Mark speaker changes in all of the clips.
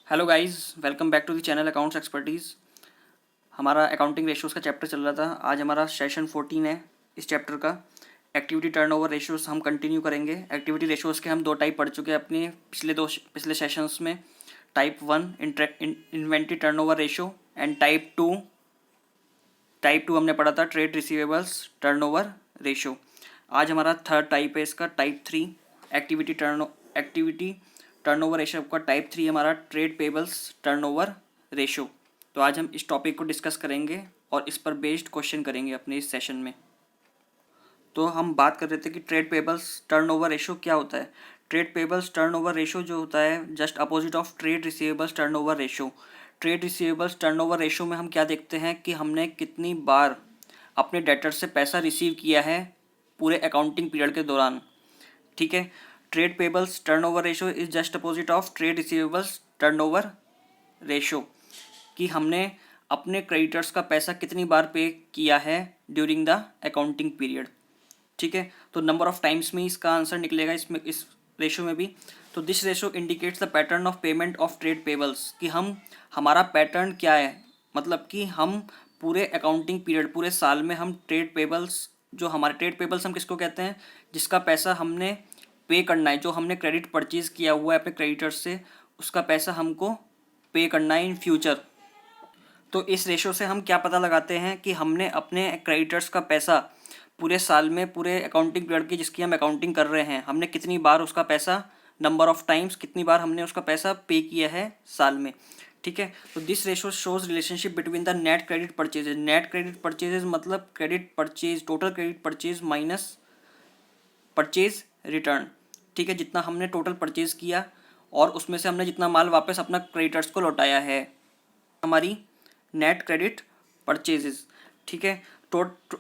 Speaker 1: Hello guys, welcome back to the channel accounts expertise. हमारा accounting ratios का chapter चल रहा था। आज हमारा सेशन 14 है इस चैप्टर का। एक्टिविटी टर्नओवर रेशियोज़ हम कंटिन्यू करेंगे। एक्टिविटी रेशियोज़ के हम दो टाइप पढ़ चुके हैं अपने पिछले सेशंस में। Type 1 inventory turnover ratio and type two हमने पढ़ा था ट्रेड रिसीवेबल्स टर्नओवर रेशियो। आज हमारा थर्ड टाइप है इसका, टाइप 3 एक्टिविटी टर्नओवर रेशियो का टाइप 3 हमारा ट्रेड पेबल्स टर्नओवर रेशियो। तो आज हम इस टॉपिक को डिस्कस करेंगे और इस पर बेस्ड क्वेश्चन करेंगे अपने इस सेशन में। तो हम बात कर रहे थे कि ट्रेड पेबल्स टर्नओवर रेशियो क्या होता है। ट्रेड पेबल्स टर्नओवर रेशियो जो होता है just opposite of trade receivables turnover ratio. Trade receivables turnover ratio में हम क्या देखते हैं कि हमने कितनी बार अपने डेटर से पैसा रिसीव किया है पूरे अकाउंटिंग पीरियड के दौरान। ठीक है। Trade payables turnover ratio is just opposite of trade receivables turnover ratio कि हमने अपने क्रेडिटर्स का पैसा कितनी बार पे किया है ड्यूरिंग द अकाउंटिंग पीरियड। ठीक है। तो नंबर ऑफ टाइम्स में इसका आंसर निकलेगा इसमें, इस रेशियो में भी। तो this ratio indicates the pattern of payment of trade payables कि हमारा पैटर्न क्या है, मतलब कि हम पूरे अकाउंटिंग पीरियड, पूरे साल में हम ट्रेड पेबल्स, जो हमारे ट्रेड पेबल्स हम किसको कहते हैं, जिसका पैसा हमने पे करना है, जो हमने क्रेडिट परचेज किया हुआ है अपने क्रेडिटर्स से, उसका पैसा हमको पे करना है इन फ्यूचर। तो इस रेशो से हम क्या पता लगाते हैं कि हमने अपने क्रेडिटर्स का पैसा पूरे साल में, पूरे अकाउंटिंग पीरियड की जिसकी हम अकाउंटिंग कर रहे हैं, हमने कितनी बार उसका पैसा, नंबर ऑफ टाइम्स कितनी बार हमने उसका पैसा पे किया है साल में। ठीक है। तो this ratio shows relationship between the net credit purchases. Net credit purchases मतलब credit purchase, total credit purchase minus purchase return. ठीक है। जितना हमने टोटल परचेज किया और उसमें से हमने जितना माल वापस अपना क्रेडिटर्स को लौटाया है, हमारी नेट क्रेडिट परचेजेस। ठीक है।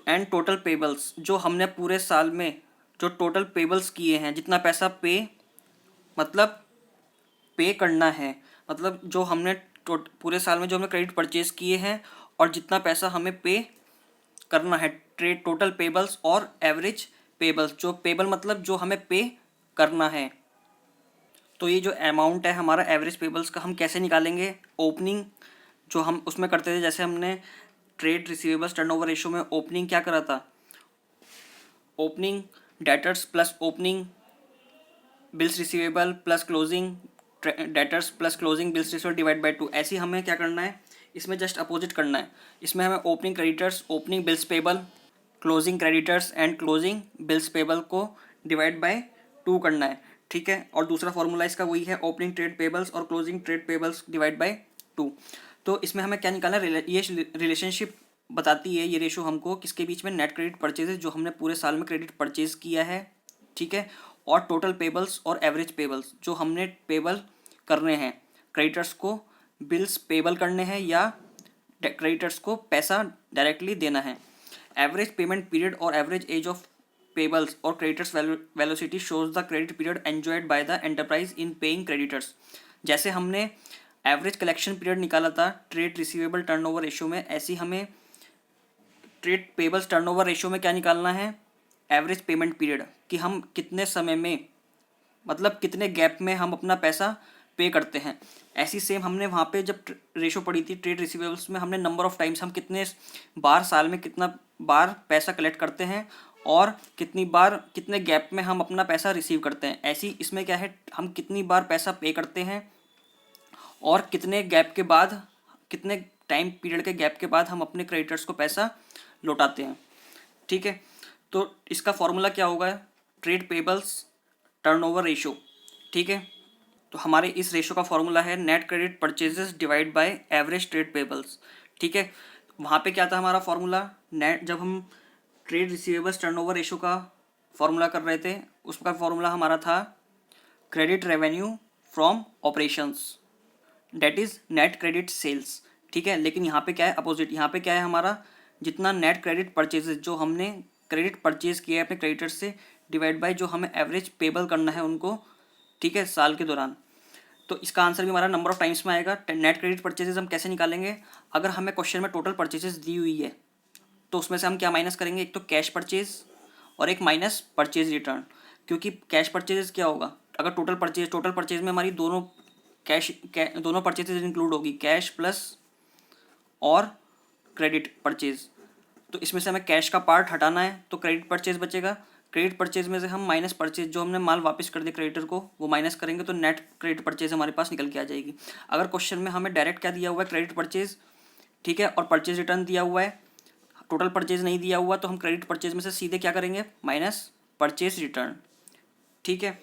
Speaker 1: एंड टोटल पेबल्स, जो हमने पूरे साल में जो टोटल पेबल्स किए हैं, जितना पैसा पे, मतलब पे करना है, मतलब जो हमने पूरे साल में जो हमने क्रेडिट परचेज किए हैं और जितना पैसा हमें पे करना है, ट्रेड टोटल पेबल्स और एवरेज पेबल्स। जो पेबल मतलब जो हमें पे करना है। तो ये जो अमाउंट है हमारा एवरेज पेबल्स का, हम कैसे निकालेंगे? ओपनिंग जो हम उसमें करते थे, जैसे हमने ट्रेड रिसीवेबल्स टर्नओवर रेशियो में ओपनिंग क्या करा था, opening debtors plus opening bills receivable plus closing debtors plus closing bills receivable divide by 2। ऐसे हमें क्या करना है, इसमें जस्ट अपोजिट करना है। इसमें हमें opening creditors, opening bills payable, closing creditors and closing bills payable को डिवाइड बाय 2 करना है। ठीक है। और दूसरा फॉर्मूला इसका वही है, ओपनिंग ट्रेड पेबल्स और closing trade payables divide by 2। तो इसमें हमें क्या निकालना है, ये रिलेशनशिप बताती है ये रेशो हमको किसके बीच में, नेट क्रेडिट परचेजेस जो हमने पूरे साल में क्रेडिट परचेज किया है, ठीक है, और टोटल पेबल्स और एवरेज पेबल्स जो हमने पेबल करने हैं, क्रेडिटर्स को बिल्स पेबल करने हैं या क्रेडिटर्स को पैसा डायरेक्टली देना है। एवरेज पेमेंट पीरियड और एवरेज एज ऑफ पेबल्स और creditors velocity shows the credit period enjoyed by the enterprise in paying creditors. जैसे हमने एवरेज कलेक्शन पीरियड निकाला था ट्रेड रिसीवेबल टर्नओवर रेशियो में, ऐसी हमें ट्रेड पेबल्स टर्नओवर रेशियो में क्या निकालना है, एवरेज पेमेंट पीरियड, कि हम कितने समय में, मतलब कितने गैप में हम अपना पैसा पे करते हैं। ऐसी सेम हमने वहाँ पे जब रेशो पड़ी थी ट्रेड रिसीवेबल्स में, हमने नंबर ऑफ टाइम्स, हम कितने बार साल में कितना बार पैसा कलेक्ट करते हैं और कितनी बार, कितने गैप में हम अपना पैसा रिसीव करते हैं। ऐसी इसमें क्या है, हम कितनी बार पैसा पे करते हैं और कितने गैप के बाद, कितने टाइम पीरियड के गैप के बाद हम अपने क्रेडिटर्स को पैसा लौटाते हैं। ठीक है। तो इसका फॉर्मूला क्या होगा, ट्रेड पेबल्स टर्नओवर रेशियो। ठीक है। तो हमारे इस रेशियो का फॉर्मूला है net credit purchases divide by average trade payables. ठीक है। वहाँ पे क्या था हमारा फॉर्मूला, नेट, जब हम ट्रेड रिसीवेबल्स टर्नओवर रेशियो का फॉर्मूला कर रहे थे, उसका फॉर्मूला हमारा था credit revenue from operations, that is net credit sales. ठीक है। लेकिन यहाँ पे क्या है, अपोजिट, यहाँ पे क्या है हमारा, जितना नेट क्रेडिट परचेजेस जो हमने क्रेडिट परचेज किया है अपने क्रेडिटर्स से, डिवाइड बाय जो हमें एवरेज पेबल करना है उनको, ठीक है, साल के दौरान। तो इसका आंसर भी हमारा नंबर ऑफ टाइम्स में आएगा। नेट क्रेडिट परचेजेस हम कैसे निकालेंगे, अगर हमें क्वेश्चन में टोटल परचेजेस दी हुई है तो उसमें से हम क्या माइनस करेंगे, एक तो कैश परचेज और एक माइनस परचेज रिटर्न। क्योंकि कैश परचेजेस क्या होगा, अगर टोटल परचेज में हमारी दोनों दोनों परचेजेज इंक्लूड होगी, कैश प्लस और क्रेडिट परचेज। तो इसमें से हमें कैश का पार्ट हटाना है, तो क्रेडिट परचेज बचेगा। क्रेडिट परचेज में से हम माइनस परचेज, जो हमने माल वापस कर दिया क्रेडिटर को, वो माइनस करेंगे तो नेट क्रेडिट परचेज हमारे पास निकल के आ जाएगी। अगर क्वेश्चन में हमें डायरेक्ट क्या दिया हुआ है, क्रेडिट परचेज, ठीक है, और परचेज रिटर्न दिया हुआ है, टोटल परचेज नहीं दिया हुआ, तो हम क्रेडिट परचेज में से सीधे क्या करेंगे, माइनस परचेज रिटर्न, ठीक है।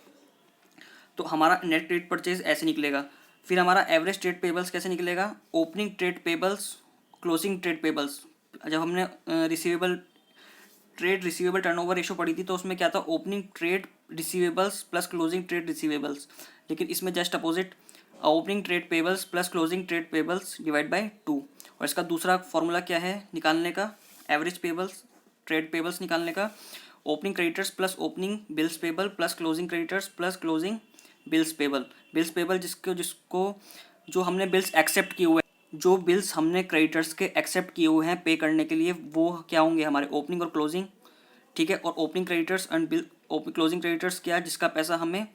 Speaker 1: तो हमारा नेट क्रेडिट परचेज ऐसे निकलेगा। फिर हमारा एवरेज ट्रेड पेबल्स कैसे निकलेगा, opening trade payables, closing trade payables. जब हमने ट्रेड रिसीवेबल टर्नओवर रेशो पढ़ी थी तो उसमें क्या था, opening trade receivables plus closing trade receivables, लेकिन इसमें just opposite, opening trade payables plus closing trade payables divide by 2। और इसका दूसरा फॉर्मूला क्या है निकालने का, एवरेज पेबल्स ट्रेड पेबल्स निकालने का, opening creditors plus opening bills payable plus closing creditors plus closing bills payable. Bills payable जिसको जिसको जो हमने बिल्स एक्सेप्ट किए हुए, जो बिल्स हमने क्रेडिटर्स के एक्सेप्ट किए हुए हैं पे करने के लिए, वो क्या होंगे, हमारे ओपनिंग और क्लोजिंग, ठीक है। और opening creditors and bill, closing creditors क्या, जिसका पैसा हमें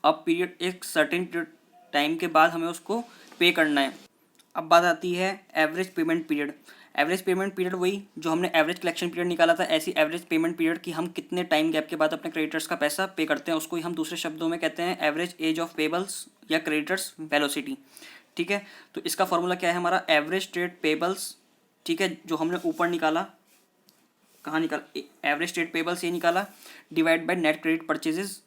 Speaker 1: अब पीरियड, एक सर्टेन पीरियड टाइम के बाद हमें उसको पे करना है। अब बात आती है average payment period. Average payment period वही जो हमने एवरेज कलेक्शन पीरियड निकाला था, ऐसी एवरेज पेमेंट पीरियड कि हम कितने टाइम गैप के बाद अपने क्रेडिटर्स का पैसा पे करते हैं, उसको ही हम दूसरे शब्दों में कहते हैं एवरेज एज ऑफ पेबल्स या क्रेडिटर्स वेलोसिटी, ठीक है। तो इसका फॉर्मूला क्या है हमारा, एवरेज ट्रेड पेबल्स, ठीक है, जो हमने ऊपर निकाला, कहाँ निकाला, एवरेज ट्रेड पेबल्स ये निकाला, divide by net credit purchases,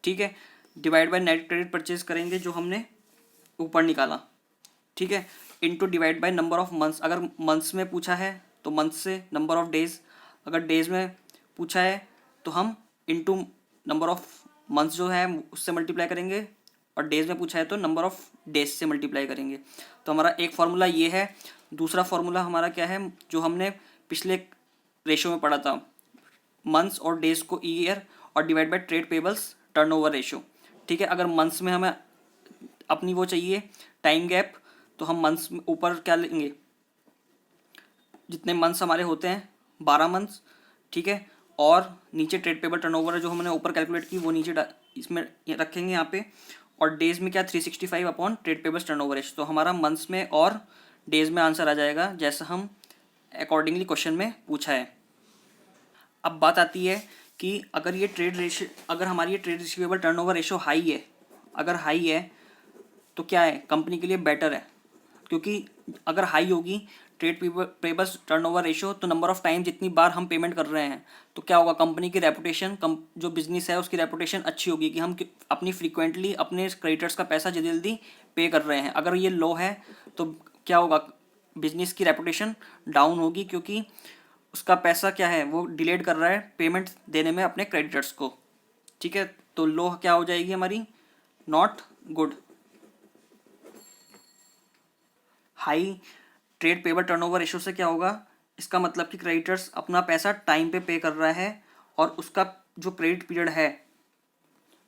Speaker 1: ठीक है, divide by net credit purchase करेंगे जो हमने ऊपर निकाला, ठीक है, into divide by number of months. अगर मंथ्स में पूछा है तो मंथ से नंबर ऑफ डेज, अगर डेज में पूछा है तो हम इनटू नंबर ऑफ मंथ्स जो है उससे मल्टीप्लाई करेंगे, और डेज में पूछा है तो नंबर ऑफ डेज से मल्टीप्लाई करेंगे। तो हमारा एक फार्मूला ये है। दूसरा फार्मूला हमारा क्या है, जो हमने पिछले रेशो में पढ़ा था, मंथ्स और डेज को ईयर और divide by trade payables turnover ratio, ठीक है। अगर मंथ्स में हमें अपनी वो चाहिए टाइम गैप, तो हम मंथ्स में ऊपर क्या लेंगे, जितने मंथ्स हमारे होते हैं 12 मंथ्स, ठीक है, और नीचे ट्रेड पेबल टर्नओवर जो हमने ऊपर कैलकुलेट की वो नीचे इसमें रखेंगे यहाँ पे। और डेज में क्या 365 upon trade payables turnover ratio. तो हमारा मंथ्स में और डेज में आंसर आ जाएगा जैसा हम अकॉर्डिंगली क्वेश्चन में पूछा है। अब बात आती है कि अगर ये ट्रेड रेशियो, अगर हमारी ये trade receivable turnover ratio high है, अगर हाई है तो क्या है, कंपनी के लिए बेटर है, क्योंकि अगर हाई होगी ट्रेड पेबल्स टर्नओवर रेशो, तो नंबर ऑफ टाइम जितनी बार हम पेमेंट कर रहे हैं, तो क्या होगा, कंपनी की रेपुटेशन, जो बिजनेस है उसकी रेपुटेशन अच्छी होगी कि हम अपनी फ्रीक्वेंटली अपने क्रेडिटर्स का पैसा जल्दी जल्दी पे कर रहे हैं। अगर ये लो है तो क्या होगा, बिजनेस की रेपुटेशन डाउन होगी, क्योंकि उसका पैसा क्या है, वो डिलेड कर रहा है पेमेंट देने में अपने क्रेडिटर्स को, ठीक है। तो लो क्या हो जाएगी हमारी, not good. High trade payable turnover ratio से क्या होगा, इसका मतलब कि क्रेडिटर्स अपना पैसा टाइम पे कर रहा है, और उसका जो क्रेडिट पीरियड है,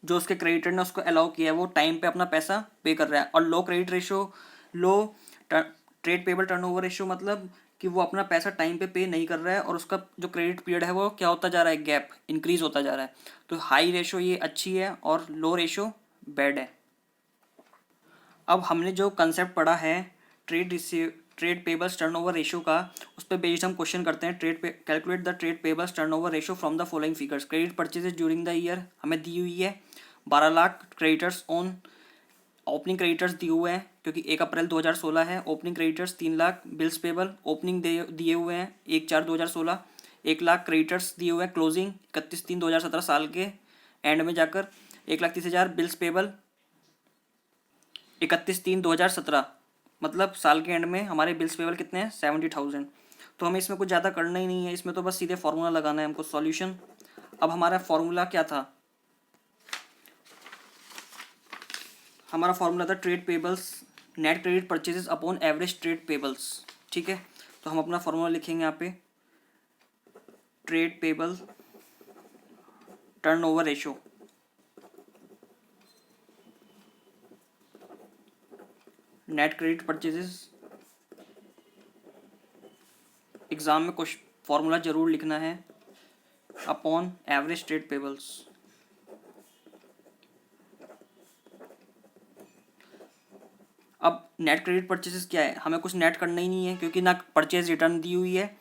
Speaker 1: जो उसके क्रेडिटर ने उसको अलाउ किया है, वो टाइम पे अपना पैसा पे कर रहा है। और लो क्रेडिट रेशो, लो ट्रेड पेबल टर्नओवर रेशो मतलब कि वो अपना पैसा टाइम पे नहीं कर रहा है, और उसका जो क्रेडिट पीरियड है वो क्या होता जा रहा है, गैप इंक्रीज होता जा रहा है। तो हाई रेशो ये अच्छी है और लो रेशो बैड है। अब हमने जो कंसेप्ट पढ़ा है ट्रेड पेबल्स टर्नओवर रेशो का, उस पर बेस्ड हम क्वेश्चन करते हैं। Calculate the trade payables turnover ratio from the following figures. Credit purchases during the year हमें दी हुई है 12 lakh, creditors on, opening creditors दिए हुए हैं क्योंकि 1 अप्रैल 2016 है, opening creditors 3 lakh, bills payable opening दिए हुए हैं 1/4/2016, 1 लाख क्रेडिटर्स दिए हुए हैं, क्लोजिंग 31/3/2017 साल के एंड में जाकर 1,30,000, बिल्स पेबल 31/3/2017, मतलब साल के एंड में हमारे बिल्स पेबल कितने हैं, 70,000। तो हमें इसमें कुछ ज़्यादा करना ही नहीं है, इसमें तो बस सीधे फार्मूला लगाना है हमको, सॉल्यूशन। अब हमारा फार्मूला क्या था, हमारा फार्मूला था trade payables net credit purchases upon average trade payables, ठीक है। तो हम अपना फार्मूला लिखेंगे यहाँ पे, trade payable turnover ratio, net credit purchases, exam में कुछ फार्मूला जरूर लिखना है, अपॉन एवरेज ट्रेड पेबल्स। अब नेट क्रेडिट परचेजेस क्या है, हमें कुछ नेट करना ही नहीं है क्योंकि ना परचेज रिटर्न दी हुई है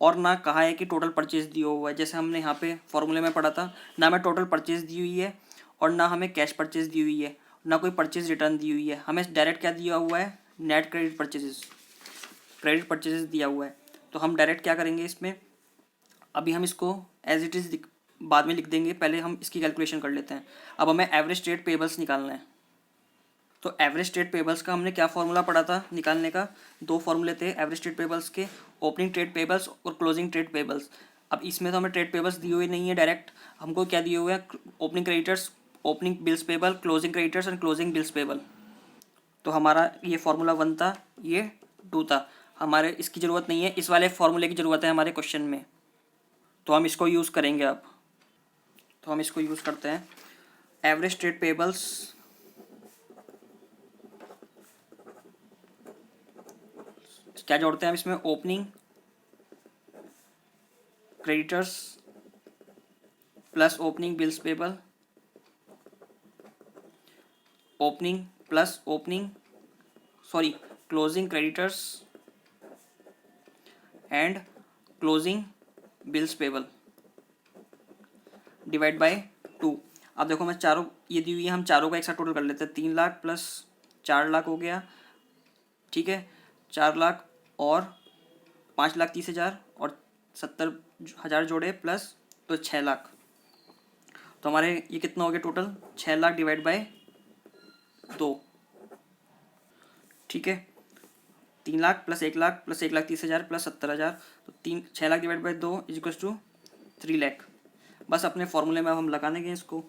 Speaker 1: और ना कहा है कि टोटल परचेज दिया हुआ है। जैसे हमने यहाँ पे फॉर्मूले में पढ़ा था, ना हमें टोटल परचेज दी हुई है और ना हमें कैश परचेज दी हुई है, ना कोई परचेज रिटर्न दी हुई है। हमें डायरेक्ट क्या दिया हुआ है, net credit purchases, credit purchases दिया हुआ है। तो हम डायरेक्ट क्या करेंगे इसमें, अभी हम इसको एज इट इज़ बाद में लिख देंगे, पहले हम इसकी कैलकुलेशन कर लेते हैं। अब हमें एवरेज ट्रेड पेबल्स निकालना है। तो एवरेज ट्रेड पेबल्स का हमने क्या फॉर्मूला पढ़ा था निकालने का, दो फॉर्मूले थे एवरेज ट्रेड पेबल्स के, ओपनिंग ट्रेड पेबल्स और क्लोजिंग ट्रेड पेबल्स। अब इसमें तो हमें ट्रेड पेबल्स दिए हुए नहीं है डायरेक्ट, हमको क्या दिए हुए हैं, opening creditors, opening bills payable, closing creditors and closing bills payable. तो हमारा ये फार्मूला 1 था, ये 2 था, हमारे इसकी ज़रूरत नहीं है, इस वाले फार्मूले की ज़रूरत है हमारे क्वेश्चन में, तो हम इसको यूज़ करेंगे अब। तो हम इसको यूज़ करते हैं, एवरेज ट्रेड पेबल्स क्या जोड़ते हैं हम इसमें, opening creditors plus opening bills payable, opening plus opening sorry closing creditors and closing bills payable divide by 2। अब देखो मैं चारों ये दी हुई है, हम चारों का एक साथ टोटल कर लेते हैं, 3 लाख प्लस 4 लाख हो गया, ठीक है, 4 लाख और 5,30,000 और 70,000 जोड़े प्लस तो 6 लाख। तो हमारे ये कितना हो गया टोटल, 6 लाख डिवाइड बाय 2, ठीक है, 3 lakh plus 1 lakh plus 1,30,000 plus 70,000, तो 6 lakh divide by 2 is equals to 3 lakh. बस अपने फॉर्मूले में अब हम लगा देंगे इसको,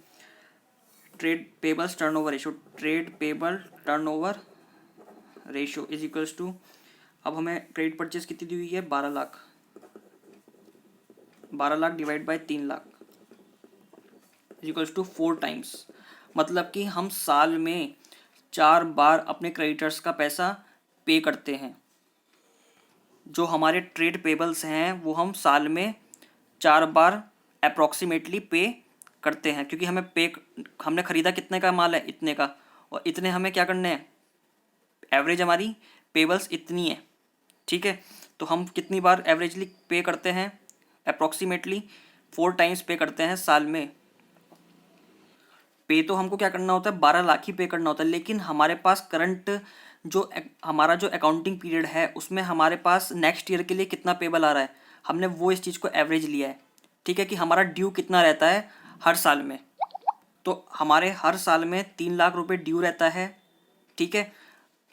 Speaker 1: trade payables turnover ratio, trade payable turnover ratio is equals to, अब हमें क्रेडिट परचेज कितनी दी हुई है, 12 lakh, 12 lakh divide by 3 lakh is equals to 4 times. मतलब कि हम साल में 4 बार अपने क्रेडिटर्स का पैसा पे करते हैं। जो हमारे ट्रेड पेबल्स हैं वो हम साल में 4 बार अप्रॉक्सीमेटली पे करते हैं, क्योंकि हमने ख़रीदा कितने का माल है, इतने का, और इतने हमें क्या करने हैं, एवरेज हमारी पेबल्स इतनी है, ठीक है। तो हम कितनी बार एवरेजली पे करते हैं, अप्रॉक्सीमेटली 4 टाइम्स पे करते हैं साल में। पे तो हमको क्या करना होता है, 12 लाख ही पे करना होता है, लेकिन हमारे पास करंट हमारा जो अकाउंटिंग पीरियड है उसमें हमारे पास नेक्स्ट ईयर के लिए कितना पेबल आ रहा है, हमने वो इस चीज़ को एवरेज लिया है, ठीक है, कि हमारा ड्यू कितना रहता है हर साल में। तो हमारे हर साल में 3 लाख रुपए ड्यू रहता है, ठीक है,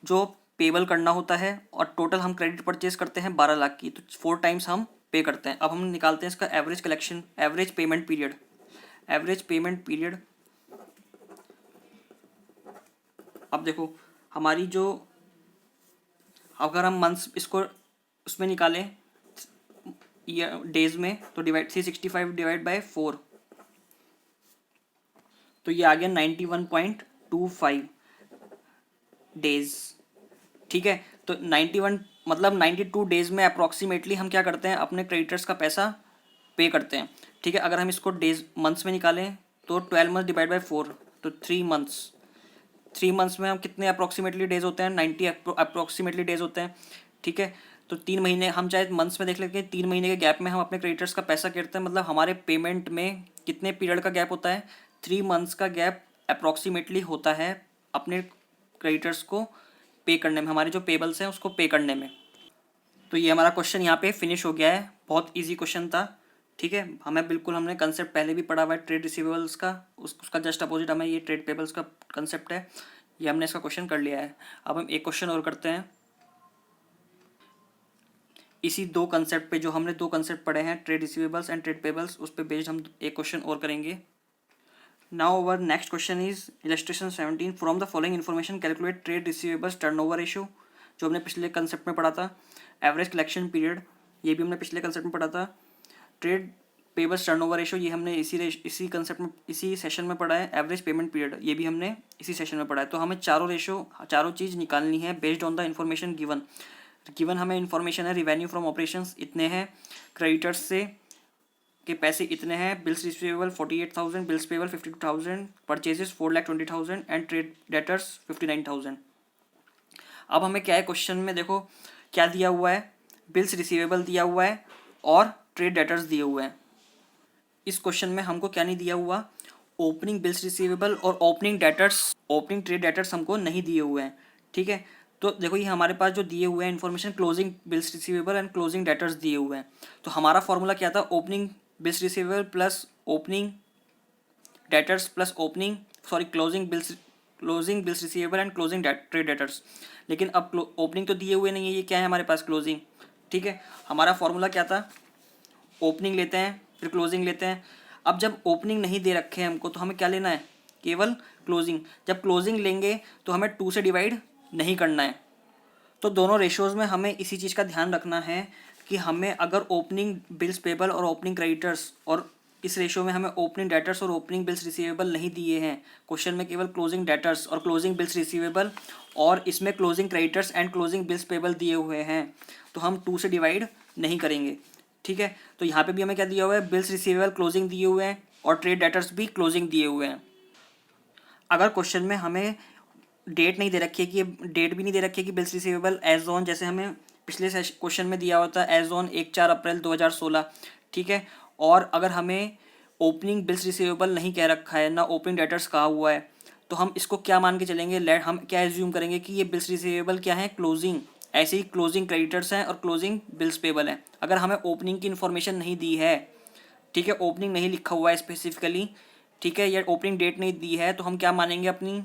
Speaker 1: जो पेबल करना होता है, और टोटल हम क्रेडिट परचेज करते हैं 12 लाख की, तो 4 टाइम्स हम पे करते हैं। अब हम निकालते हैं इसका average collection, average payment period, average payment period. अब देखो हमारी जो, अगर हम मंथ्स इसको उसमें निकालें डेज में, तो डिवाइड 365 डिवाइड बाय 4, तो ये आ गया 91.25 डेज, ठीक है। तो 91 मतलब 92 डेज में अप्रॉक्सीमेटली हम क्या करते हैं, अपने क्रेडिटर्स का पैसा पे करते हैं, ठीक है। अगर हम इसको डेज मंथ्स में निकालें तो 12 मंथ डिवाइड बाय 4, तो 3 मंथ्स, 3 मंथ्स में हम कितने अप्रॉक्सीमेटली डेज होते हैं, 90 अप्रॉक्सीमेटली डेज होते हैं, ठीक है। तो 3 महीने, हम चाहे मंथ्स में देख लेते हैं, 3 महीने के गैप में हम अपने क्रेडिटर्स का पैसा करते हैं, मतलब हमारे पेमेंट में कितने पीरियड का गैप होता है, 3 मंथ्स का गैप अप्रॉक्सीमेटली होता है अपने क्रेडिटर्स को पे करने में, हमारे जो पेबल्स हैं उसको पे करने में। तो ये हमारा क्वेश्चन यहाँ पे फिनिश हो गया है, बहुत इजी क्वेश्चन था, ठीक है। हमने कंसेप्ट पहले भी पढ़ा हुआ है ट्रेड रिसीवेबल्स का, उसका जस्ट अपोजिट हमें ये ट्रेड पेबल्स का कंसेप्ट है, ये हमने इसका क्वेश्चन कर लिया है। अब हम एक क्वेश्चन और करते हैं इसी दो कंसेप्ट पे, जो हमने दो कंसेप्ट पढ़े हैं trade receivables and trade payables, उस पर बेस्ड हम एक क्वेश्चन और करेंगे। Now our next question is illustration 17, from the following information calculate trade receivables turnover ratio, जो हमने पिछले कंसेप्ट में पढ़ा था। एवरेज कलेक्शन पीरियड, ये भी हमने पिछले कंसेप्ट में पढ़ा था। ट्रेड पेबल्स टर्नओवर रेशियो, ये हमने इसी कंसेप्ट में, इसी सेशन में पढ़ा है। एवरेज पेमेंट पीरियड, ये भी हमने इसी सेशन में पढ़ा है। तो हमें चारों रेशियो, चारों चीज़ निकालनी है based on the information given हमें इन्फॉर्मेशन है, रिवेन्यू फ्रॉम ऑपरेशंस इतने हैं, क्रेडिटर्स से के पैसे इतने हैं, bills receivable 48,000, bills payable 52,000, purchases 4,20,000 and trade debtors 59,000। अब हमें क्या है क्वेश्चन में, देखो क्या दिया हुआ है, बिल्स रिसीवेबल दिया हुआ है और ट्रेड डेटर्स दिए हुए हैं। इस क्वेश्चन में हमको क्या नहीं दिया हुआ, ओपनिंग बिल्स रिसीवेबल और opening debtors, opening trade debtors हमको नहीं दिए हुए हैं। ठीक है, तो देखो ये हमारे पास जो दिए हुए हैं information, closing bills receivable and closing debtors दिए हुए हैं। तो हमारा फॉर्मूला क्या था, opening bills receivable plus opening debtors plus opening sorry closing bills receivable and closing trade debtors. लेकिन अब ओपनिंग तो दिए हुए नहीं है, ये क्या है हमारे पास, क्लोजिंग। ठीक है, हमारा फॉर्मूला क्या था, ओपनिंग लेते हैं फिर क्लोजिंग लेते हैं। अब जब ओपनिंग नहीं दे रखे हैं हमको, तो हमें क्या लेना है, केवल क्लोजिंग। जब क्लोजिंग लेंगे तो हमें 2 से डिवाइड नहीं करना है। तो दोनों रेशियोज़ में हमें इसी चीज़ का ध्यान रखना है कि हमें अगर ओपनिंग बिल्स पेबल और ओपनिंग क्रेडिटर्स, और इस रेशियो में हमें ओपनिंग डेटर्स और ओपनिंग बिल्स रिसीवेबल नहीं दिए हैं, क्वेश्चन में केवल क्लोजिंग डेटर्स और क्लोजिंग बिल्स रिसीवेबल और इसमें closing creditors and closing bills payable दिए हुए हैं, तो हम 2 से डिवाइड नहीं करेंगे। ठीक है, तो यहाँ पे भी हमें क्या दिया हुआ है, बिल्स रिसीवेबल क्लोजिंग दिए हुए हैं और ट्रेड डेटर्स भी क्लोजिंग दिए हुए हैं। अगर क्वेश्चन में हमें डेट नहीं दे रखी है, कि डेट भी नहीं दे रखी है कि बिल्स रिसीवेबल एज ऑन, जैसे हमें पिछले क्वेश्चन में दिया होता है एज ऑन 1-4 अप्रैल 2016। ठीक है, और अगर हमें ओपनिंग बिल्स रिसीवेबल नहीं कह रखा है, ना ओपनिंग डेटर्स कहा हुआ है, तो हम इसको क्या मान के चलेंगे, लेट हम क्या एज्यूम करेंगे कि ये बिल्स रिसीवेबल क्या है, क्लोजिंग। ऐसे ही क्लोजिंग क्रेडिटर्स हैं और क्लोजिंग बिल्स पेबल हैं। अगर हमें ओपनिंग की इन्फॉर्मेशन नहीं दी है, ठीक है, ओपनिंग नहीं लिखा हुआ है स्पेसिफिकली, ठीक है, या ओपनिंग डेट नहीं दी है, तो हम क्या मानेंगे, अपनी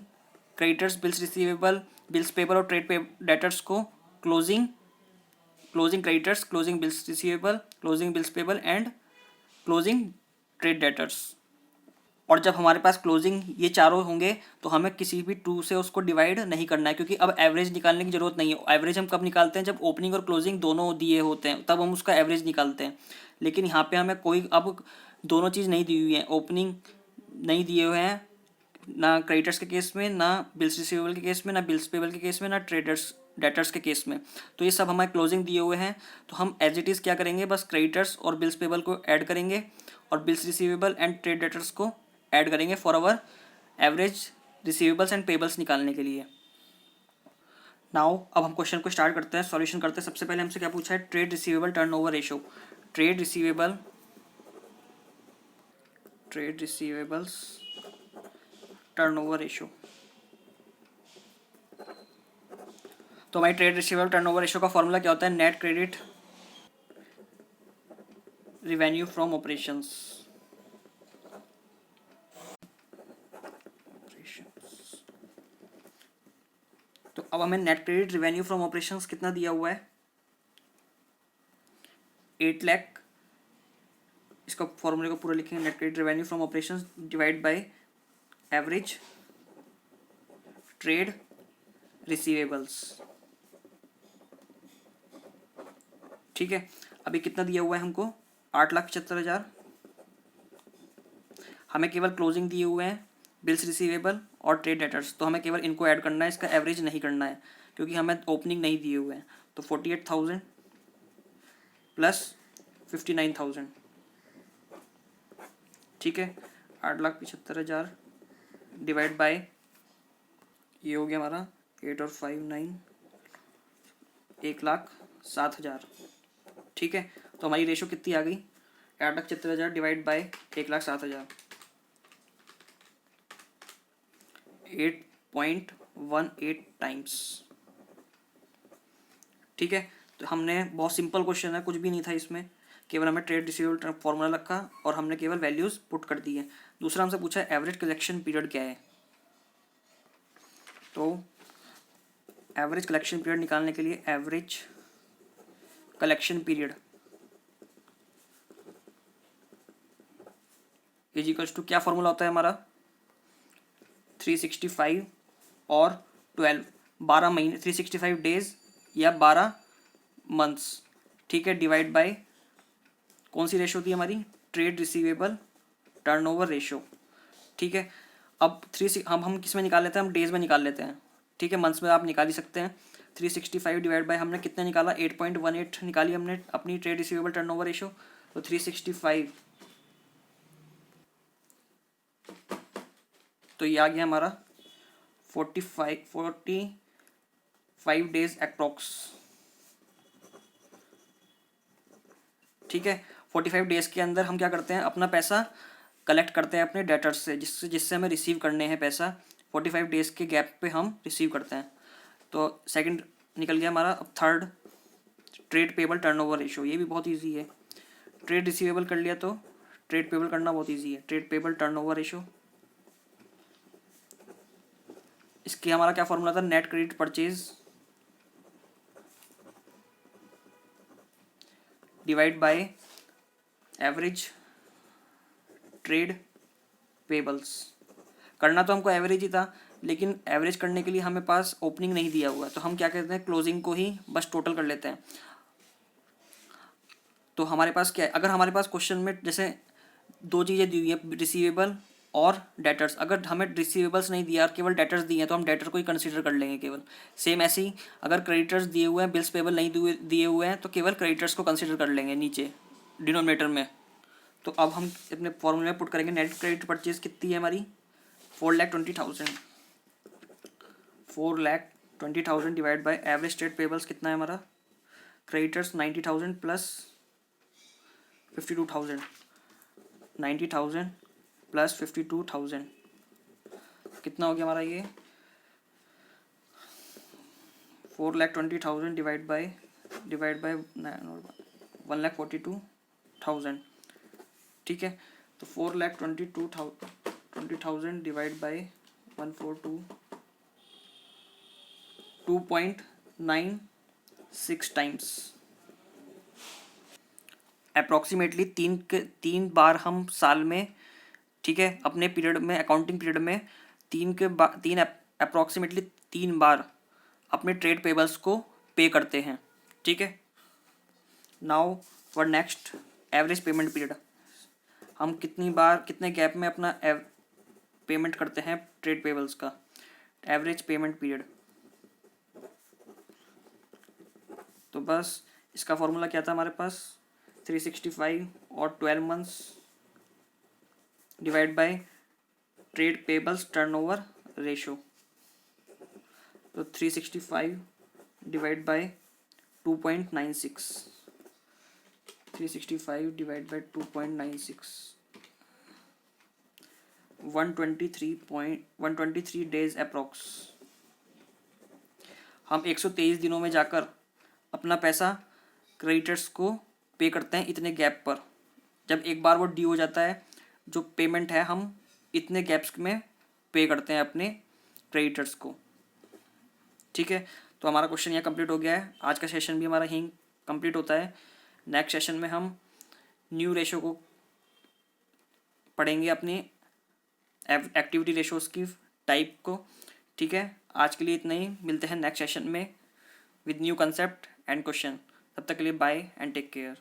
Speaker 1: creditors bills receivable bills payable और ट्रेड डेटर्स को closing, closing creditors, closing bills receivable, closing bills payable and closing trade debtors. और जब हमारे पास क्लोजिंग ये चारों होंगे, तो हमें किसी भी 2 से उसको डिवाइड नहीं करना है, क्योंकि अब एवरेज निकालने की जरूरत नहीं है। एवरेज हम कब निकालते हैं, जब ओपनिंग और क्लोजिंग दोनों दिए होते हैं, तब हम उसका एवरेज निकालते हैं। लेकिन यहाँ पे हमें कोई अब दोनों चीज़ नहीं दी हुई है, ओपनिंग नहीं दिए हुए हैं, ना क्रेडिटर्स के केस में, ना बिल्स रिसीवेबल के केस में, ना बिल्स पेबल के केस में, ना ट्रेडर्स डेटर्स के केस में। तो ये सब हमारे क्लोजिंग दिए हुए हैं, तो हम एज इट इज़ क्या करेंगे, बस क्रेडिटर्स और बिल्स पेबल को ऐड करेंगे और bills receivable and trade debtors को ऐड करेंगे for our average receivables and payables निकालने के लिए। नाउ अब हम क्वेश्चन को स्टार्ट करते हैं, सॉल्यूशन करते हैं। सबसे पहले हमसे क्या पूछा है, trade receivable turnover ratio. Trade receivables turnover ratio. तो हमारी ट्रेड रिसीवेबल टर्नओवर रेशियो का फॉर्मूला क्या होता है, net credit revenue from operations. तो अब हमें net credit revenue from operations कितना दिया हुआ है, 8 लाख। इसका फॉर्मूले को पूरा लिखेंगे, net credit revenue from operations divide by average trade receivables. ठीक है, अभी कितना दिया हुआ है हमको, 8,75,000। हमें केवल क्लोजिंग दिए हुए हैं, बिल्स रिसीवेबल और ट्रेड डेटर्स, तो हमें केवल इनको ऐड करना है, इसका एवरेज नहीं करना है, क्योंकि हमें ओपनिंग नहीं दिए हुए हैं। तो 48,000 प्लस 59,000। ठीक है, 8,75,000 डिवाइड बाय, ये हो गया हमारा 8 और 5 9, 1,07,000। ठीक है, तो हमारी रेशो कितनी आ गई, 8,75,000 डिवाइड बाय 1,07,000, 8.18 टाइम्स। ठीक है, तो हमने बहुत सिंपल क्वेश्चन है, कुछ भी नहीं था इसमें, केवल हमें ट्रेड रिसीवेबल फॉर्मूला रखा और हमने केवल वैल्यूज पुट कर दी है। दूसरा हमसे पूछा है एवरेज कलेक्शन पीरियड क्या है। तो एवरेज कलेक्शन पीरियड निकालने के लिए average collection period is equals to, क्या फॉर्मूला होता है हमारा, 365 और 12 महीने, 365 डेज या 12 मंथ्स। ठीक है, डिवाइड बाय कौन सी रेशो थी हमारी, ट्रेड रिसीवेबल टर्नओवर रेशो। ठीक है, अब हम किस में निकाल लेते हैं, हम डेज में निकाल लेते हैं। ठीक है, मंथ्स में आप निकाल ही सकते हैं। 365 डिवाइड बाय हमने कितने निकाला, 8.18 निकाली हमने अपनी ट्रेड रिसीवेबल टर्नओवर रेशो। तो 365, तो ये आ गया हमारा 45 45 डेज अप्रॉक्स, ठीक है। 45 डेज के अंदर हम क्या करते हैं, अपना पैसा कलेक्ट करते हैं अपने डेटर्स से, जिससे जिससे हमें रिसीव करने हैं पैसा। 45 डेज के गैप पे हम रिसीव करते हैं। तो सेकंड निकल गया हमारा। अब third, trade payable turnover ratio, ये भी बहुत इजी है। ट्रेड रिसीवेबल कर लिया तो ट्रेड पेबल करना बहुत इजी है। ट्रेड पेबल टर्नओवर रेशियो, इसकी हमारा क्या फॉर्मूला था, net credit purchase divide by average trade payables. करना तो हमको एवरेज ही था, लेकिन एवरेज करने के लिए हमें पास ओपनिंग नहीं दिया हुआ है, तो हम क्या करते हैं, क्लोजिंग को ही बस टोटल कर लेते हैं। तो हमारे पास क्या है, अगर हमारे पास क्वेश्चन में जैसे दो चीज़ें दी हुई है, रिसीवेबल और डेटर्स, अगर हमें रिसीवेबल्स नहीं दिया और केवल डेटर्स दिए हैं तो हम डेटर को ही कंसीडर कर लेंगे केवल। सेम ऐसे ही अगर क्रेडिटर्स दिए हुए हैं, बिल्स पेबल नहीं दिए हुए हैं, तो केवल क्रेडिटर्स को कंसीडर कर लेंगे नीचे डिनोमिनेटर में। तो अब हम अपने फॉर्मूले में पुट करेंगे, नेट क्रेडिट परचेज कितनी है हमारी, 4,20,000। 4,20,000 divide by average trade payables कितना है हमारा, क्रेडिटर्स 90,000 प्लस 52,000, 90,000 प्लस 52,000 कितना हो गया हमारा ये, 4,20,000 डिवाइड बाय 1,42,000, ठीक है। तो 4,20,000 डिवाइड बाय 142, 2.96 टाइम्स। अप्रॉक्सीमेटली तीन बार हम साल में, ठीक है, अपने पीरियड में, अकाउंटिंग पीरियड में तीन अप्रॉक्सीमेटली 3 बार अपने ट्रेड पेबल्स को पे करते हैं, ठीक है। Now for next average payment period, हम कितनी बार कितने गैप में अपना पेमेंट करते हैं ट्रेड पेबल्स का, एवरेज पेमेंट पीरियड। तो बस इसका फॉर्मूला क्या था हमारे पास, 365 और 12 months divide by trade payables turnover ratio. तो 365 divide by 2.96, 365 divide by 2.96, 123 days approx. हम 123 दिनों में जाकर अपना पैसा क्रेडिटर्स को पे करते हैं इतने गैप पर। जब एक बार वो ड्यू हो जाता है, जो पेमेंट है हम इतने गैप्स में पे करते हैं अपने क्रेडिटर्स को, ठीक है। तो हमारा क्वेश्चन यहाँ कंप्लीट हो गया है। आज का सेशन भी हमारा यहीं कंप्लीट होता है। नेक्स्ट सेशन में हम न्यू रेशो को पढ़ेंगे, अपनी एक्टिविटी रेशोज़ की टाइप को, ठीक है। आज के लिए इतना ही, मिलते हैं नेक्स्ट सेशन में with new concept and question. तब तक के लिए बाय एंड टेक केयर।